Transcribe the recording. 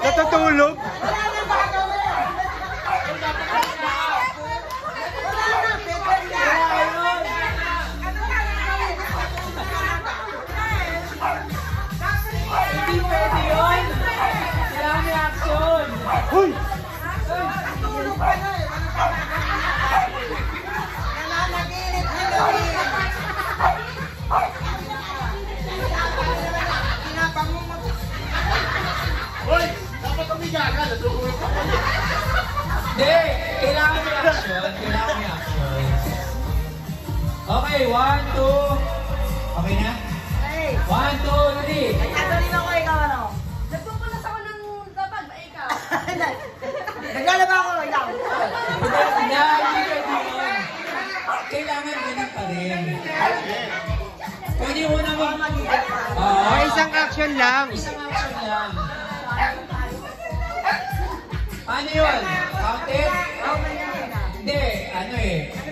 Natutulog? Hindi pwede yun! Kailangan may action! Hoy! Hoy! Dapat umigaga. Natutulog ako. Hindi! Kailangan may action. Kailangan may action. Okay, 1, 2. Okay na? 1, 2, ready? Nagkatuloy ako ikaw ano? Nagpupunas ako ng labag, ba ikaw? Naglalaba ako ikaw. Hindi pwede yun. Kailangan ganun pa rin. Pwede mo naman Isang action lang. Isang action lang. Paano yun? Counted? Hindi, ano eh.